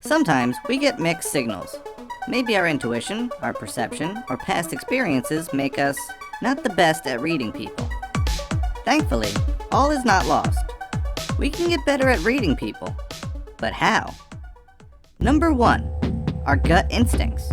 Sometimes we get mixed signals. Maybe our intuition, our perception, or past experiences make us not the best at reading people. Thankfully, all is not lost. We can get better at reading people. But how? Number 1, our gut instincts.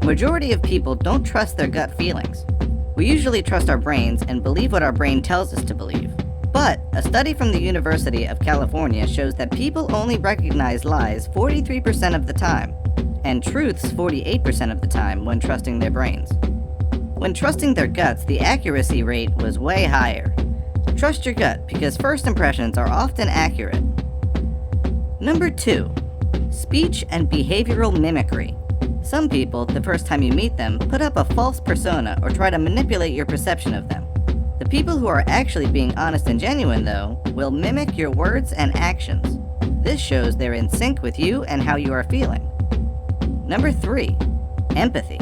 Majority of people don't trust their gut feelings. We usually trust our brains and believe what our brain tells us to believe. But a study from the University of California shows that people only recognize lies 43% of the time, and truths 48% of the time when trusting their brains. When trusting their guts, the accuracy rate was way higher. Trust your gut because first impressions are often accurate. Number 2, speech and behavioral mimicry. Some people, the first time you meet them, put up a false persona or try to manipulate your perception of them. The people who are actually being honest and genuine, though, will mimic your words and actions. This shows they're in sync with you and how you are feeling. Number 3, empathy.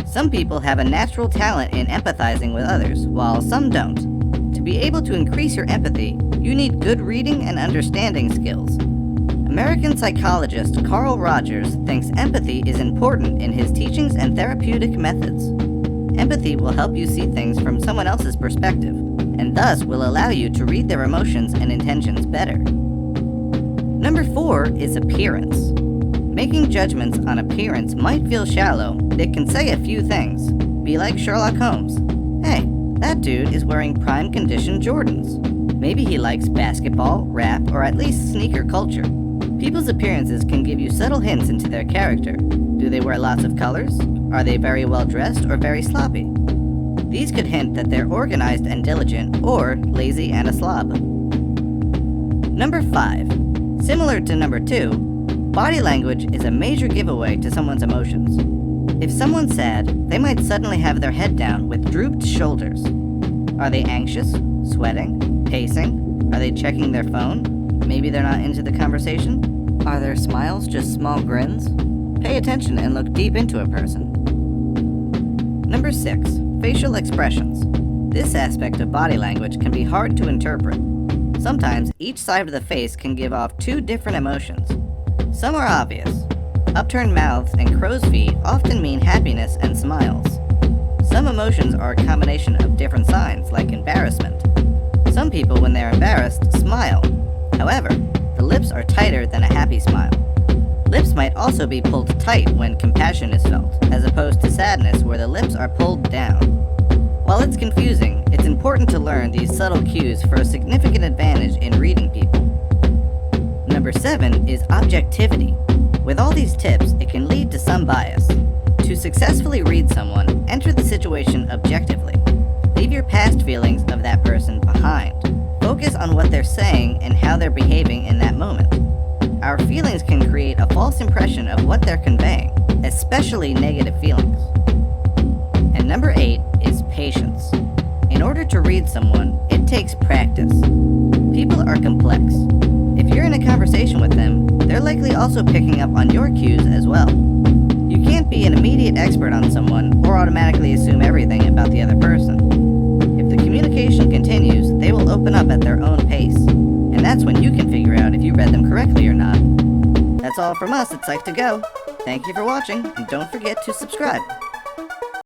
Some people have a natural talent in empathizing with others, while some don't. To be able to increase your empathy, you need good reading and understanding skills. American psychologist Carl Rogers thinks empathy is important in his teachings and therapeutic methods. Empathy will help you see things from someone else's perspective, and thus will allow you to read their emotions and intentions better. Number 4 is appearance. Making judgments on appearance might feel shallow. It can say a few things. Be like Sherlock Holmes. Hey, that dude is wearing prime condition Jordans. Maybe he likes basketball, rap, or at least sneaker culture. People's appearances can give you subtle hints into their character. Do they wear lots of colors? Are they very well dressed or very sloppy? These could hint that they're organized and diligent, or lazy and a slob. Number 5. Similar to number 2, body language is a major giveaway to someone's emotions. If someone's sad, they might suddenly have their head down with drooped shoulders. Are they anxious, sweating, pacing? Are they checking their phone? Maybe they're not into the conversation? Are their smiles just small grins? Pay attention and look deep into a person. Number 6, facial expressions. This aspect of body language can be hard to interpret. Sometimes each side of the face can give off 2 different emotions. Some are obvious. Upturned mouths and crow's feet often mean happiness and smiles. Some emotions are a combination of different signs, like embarrassment. Some people, when they're embarrassed, smile. However, the lips are tighter than a happy smile. Lips might also be pulled tight when compassion is felt, as opposed to sadness where the lips are pulled down. While it's confusing, it's important to learn these subtle cues for a significant advantage in reading people. Number 7 is objectivity. With all these tips, it can lead to some bias. To successfully read someone, enter the situation objectively. Leave your past feelings of that person behind. Focus on what they're saying and how they're behaving in that moment. Our feelings can create a false impression of what they're conveying, especially negative feelings. And number 8 is patience. In order to read someone, it takes practice. People are complex. If you're in a conversation with them, they're likely also picking up on your cues as well. You can't be an immediate expert on someone or automatically assume everything about the other person. If the communication continues, they will open up at their own pace. And that's when you can figure out if you read them correctly or not. That's all from us at Psych2Go. Thank you for watching, and don't forget to subscribe.